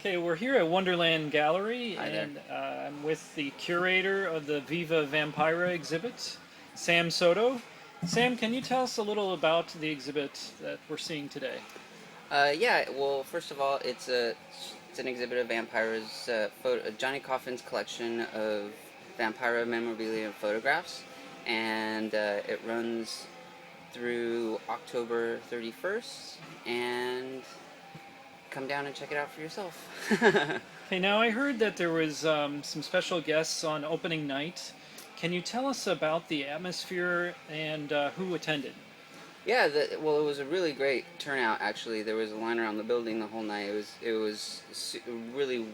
Okay, we're here at Wonderland Gallery, Hi there. and I'm with the curator of the Viva Vampira exhibit, Sam Soto. Sam, can you tell us a little about the exhibit that we're seeing today? Yeah. Well, first of all, it's an exhibit of Vampira's Jonny Coffin's collection of Vampira memorabilia and photographs, and it runs through October 31st. And come down and check it out for yourself. Okay, now I heard that there was some special guests on opening night. Can you tell us about the atmosphere and who attended? Yeah, well, it was a really great turnout. Actually, there was a line around the building the whole night. It was really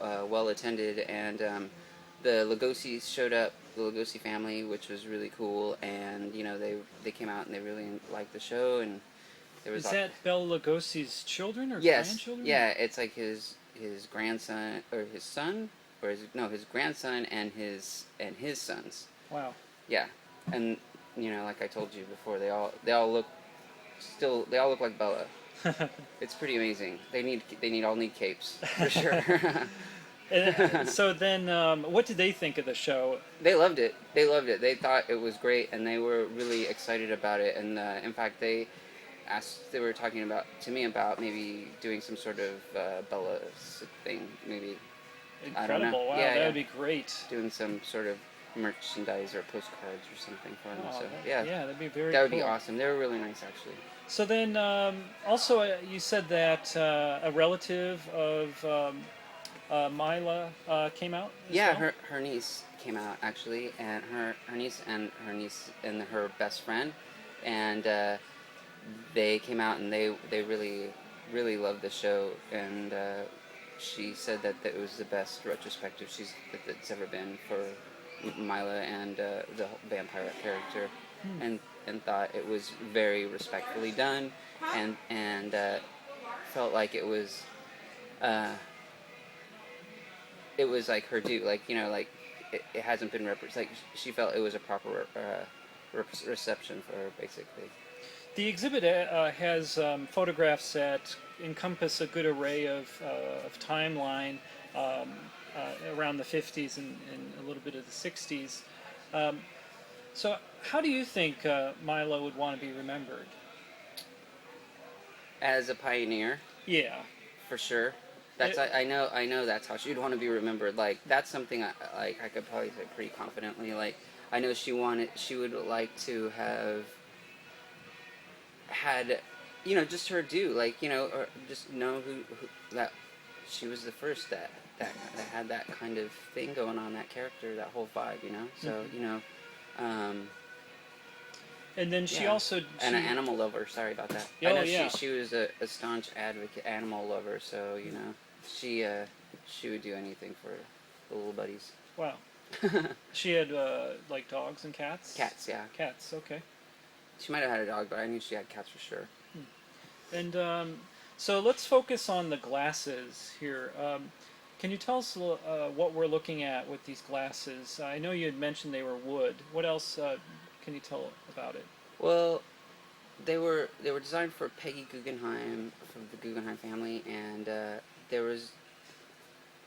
well attended, and the Lugosis showed up. The Lugosi family, which was really cool, and they came out and they really liked the show, and there was Is that Bela Lugosi's children or yes, grandchildren? yeah, it's like his grandson or his son or his grandson and his sons. Wow. Yeah, and like I told you before, they all look like Bella. It's pretty amazing. They all need capes for sure. So then, what did they think of the show? They loved it. They loved it. They thought it was great, and they were really excited about it. And in fact, they were talking to me about maybe doing some sort of Bella thing. Maybe I don't know. Incredible! Wow, Yeah, that yeah. would be great. Doing some sort of merchandise or postcards or something for them. Oh, So yeah, yeah, that'd be very that would cool. be awesome. They were really nice, actually. So then, also, you said that a relative of Maila came out as Yeah, well? her niece came out actually, and her niece and her best friend, and they came out and they really loved the show, and she said that it was the best retrospective that's ever been for Mila and the vampire character, Hmm. and thought it was very respectfully done, and felt like uh, it was like her due, like it hasn't been like she felt it was a proper reception for her, basically. The exhibit has photographs that encompass a good array of timeline around the 50s and a little bit of the 60s. Um, so, how do you think Milo would want to be remembered? As a pioneer, Yeah. for sure. That's It, I know that's how she'd want to be remembered. Like that's something I could probably say pretty confidently. Like I know she would like to have had, just her due. Like or just know who that she was the first that had that kind of thing going on, that character, that whole vibe. So Mhm. um, And then she yeah. also And an animal lover. Sorry about that. I oh know yeah, she was a staunch advocate, animal lover. So she she would do anything for the little buddies. wow. She had like dogs and cats. Cats, yeah. Cats, okay. She might have had a dog, but I knew she had cats for sure. And so let's focus on the glasses here. Can you tell us what we're looking at with these glasses? I know you had mentioned they were wood. What else can you tell about it? Well, they were designed for Peggy Guggenheim from the Guggenheim family, and there was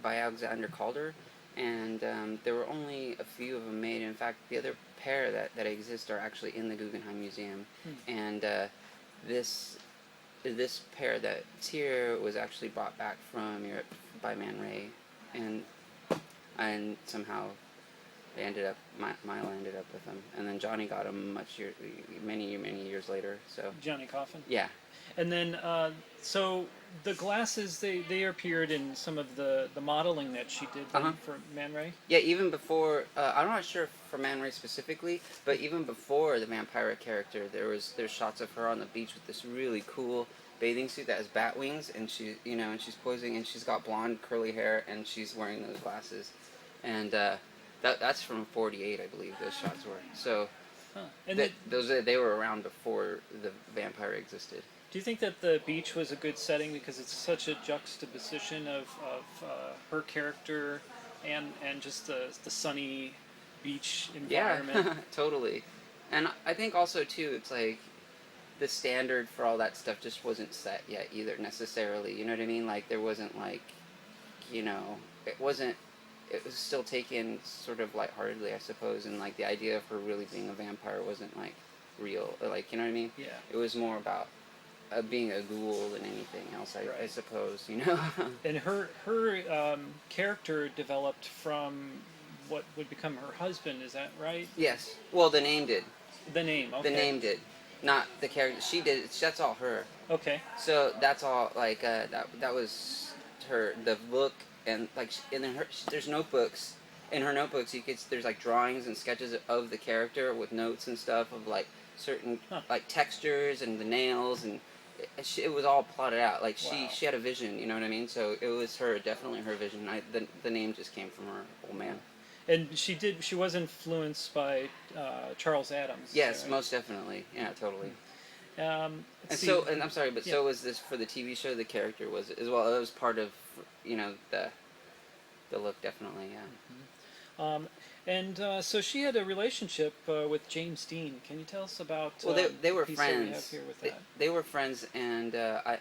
by Alexander Calder, and there were only a few of them made. In fact, the other pair that exist are actually in the Guggenheim Museum, Hmm. and this pair that's here was actually brought back from Europe by Man Ray, and somehow Mila ended up with them, and then Johnny got them many years later. So Jonny Coffin. yeah, And then, so the glasses, they appeared in some of the modeling that she did then Uh-huh. for Man Ray. yeah. Even before, I'm not sure for Man Ray specifically, but even before the Vampira character, there's shots of her on the beach with this really cool bathing suit that has bat wings, and she's posing, and she's got blonde curly hair, and she's wearing those glasses, and that's from '48, I believe those shots were. So Huh. And then, they were around before the Vampire existed. do you think that the beach was a good setting because it's such a juxtaposition of her character and just the sunny beach Yeah, environment? totally. And I think also too, it's like the standard for all that stuff just wasn't set yet either necessarily. You know what I mean? Like there wasn't like you know, it wasn't. It was still taken sort of lightheartedly, I suppose, and like the idea of her really being a vampire wasn't like real, like, you know what I mean? Yeah. It was more about being a ghoul than anything else, I Right. suppose, you know. And her character developed from what would become her husband. Is that right? Yes. Well, the name did. The name. The Okay. name did, not the character. She did. That's all her. Okay. So that's all. Like that was her. The book and like in her. There's notebooks. In her notebooks, there's like drawings and sketches of the character with notes and stuff of like certain like textures and the nails, and it was all plotted out. Like she had a vision. You know what I mean? So it was her, definitely her vision. The name just came from her. Oh man. And she was influenced by Charles Adams. Yes, right? most definitely. Yeah, totally. Let's see. And I'm sorry, but so was this for the TV show. The character was as well. It was part of, you know, the look, definitely. Yeah. So she had a relationship with James Dean. Can you tell us about? Well, they were the piece that we friends. have here with that? They were friends, and I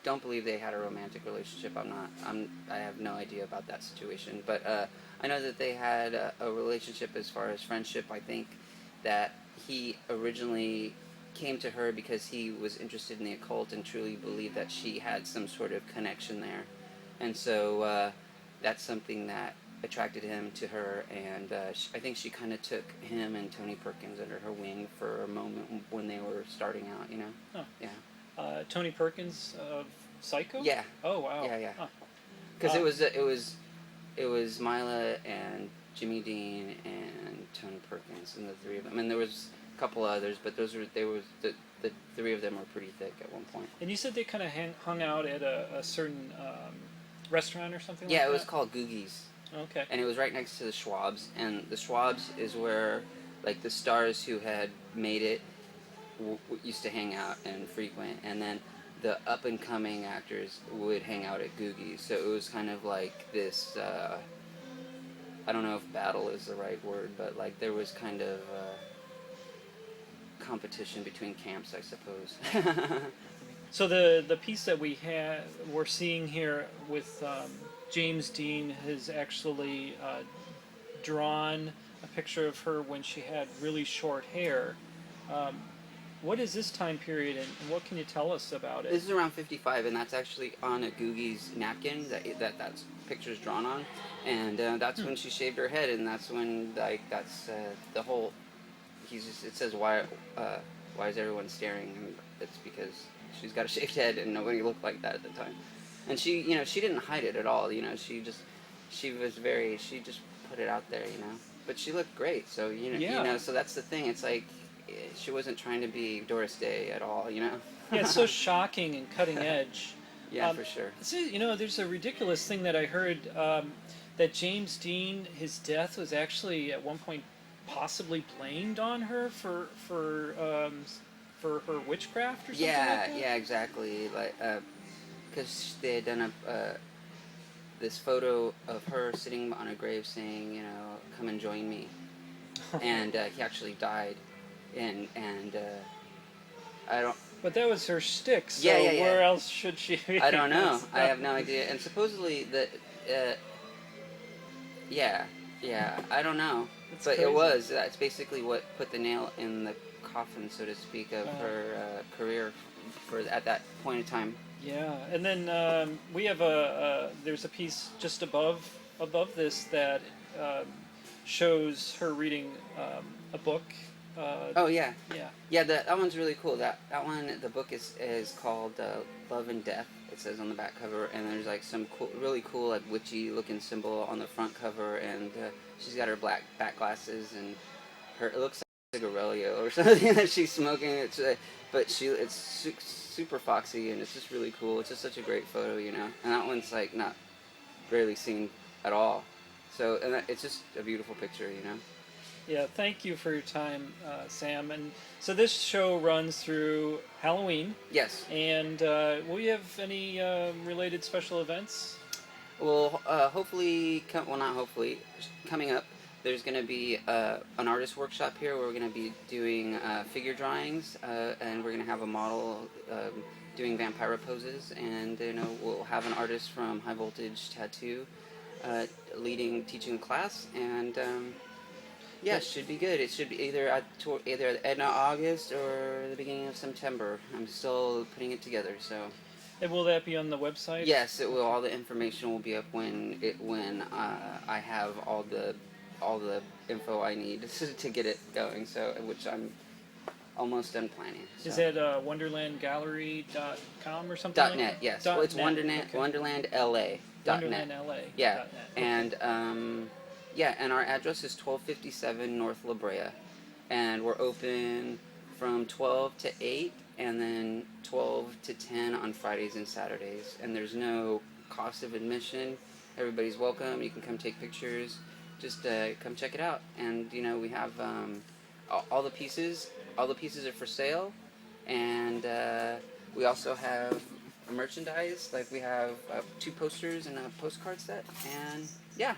don't believe they had a romantic relationship. I have no idea about that situation, but I know that they had a relationship as far as friendship. I think that he originally came to her because he was interested in the occult and truly believed that she had some sort of connection there, and so that's something that attracted him to her, and I think she kind of took him and Tony Perkins under her wing for a moment when they were starting out, you know? Oh. Yeah. Tony Perkins of Psycho? Yeah. Oh, wow. Yeah. Huh. Because it was Maila and Jimmy Dean and Tony Perkins and the three of them, and there was a couple others, but the three of them were pretty thick at one point. And you said they kind of hung out at a certain restaurant or something like that? Yeah, it was called Googie's. Okay. And it was right next to the Schwab's, and the Schwab's is where like the stars who had made it used to hang out and frequent, and then the up and coming actors would hang out at Googie's. So it was kind of like this. I don't know if battle is the right word, but like there was kind of competition between camps, I suppose. So the piece that we're seeing here with James Dean has actually drawn a picture of her when she had really short hair. What is this time period, and what can you tell us about it? This is around 55, and that's actually on a Googie's napkin that picture's drawn on, and that's when she shaved her head, and that's when that's the whole. It says why is everyone staring? And it's because she's got a shaved head, and nobody looked like that at the time. And she didn't hide it at all. she just put it out there, But she looked great, so so that's the thing. It's like she wasn't trying to be Doris Day at all, Yeah, it's so shocking and cutting edge. Yeah, for sure. See, there's a ridiculous thing that I heard that James Dean, his death was actually at one point possibly blamed on her for her witchcraft or something like that? Yeah, exactly. Like, because they had done this photo of her sitting on a grave saying, come and join me. And he actually died. And I don't... But that was her shtick, so yeah. where else should she be? I don't know. I have no idea. And supposedly I don't know. It's but crazy. That's basically what put the nail in the coffin, so to speak, of her career at that point in time. Yeah, and then we have there's a piece just above this that shows her reading a book. Oh yeah. Yeah. That one's really cool. That one, the book is called Love and Death. It says on the back cover, and there's like some really cool like witchy looking symbol on the front cover, and she's got her black back glasses, and it looks like a cigarillo or something that she's smoking. It's super foxy, and it's just really cool. It's just such a great photo, And that one's like not rarely seen at all. So it's just a beautiful picture, Yeah, thank you for your time, Sam. And so this show runs through Halloween. Yes. And will you have any related special events? Well, not hopefully, coming up, there's going to be an artist workshop here where we're going to be doing figure drawings, and we're going to have a model doing vampira poses, and we'll have an artist from High Voltage Tattoo teaching a class, and yeah, it should be good. It should be either at the end of August or the beginning of September. I'm still putting it together, so. And will that be on the website? Yes, it will. All the information will be up when I have all the info I need to get it going. So, which I'm almost done planning. So. Is that wonderlandgallery.com or something? .net. Yes. Well, it's Wonderland. Okay. Wonderland LA. Wonderland .net. LA. Yeah. .net. And and our address is 1257 North La Brea, and we're open from 12 to 8, and then 12 to 10 on Fridays and Saturdays. And there's no cost of admission. Everybody's welcome. You can come take pictures. Just come check it out. And we have all the pieces. All the pieces are for sale, and we also have merchandise. Like we have 2 posters and a postcard set. And yeah.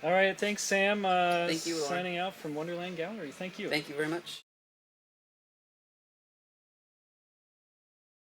All right. Thanks, Sam. Thank you. Signing out from Wonderland Gallery. Thank you. Thank you very much.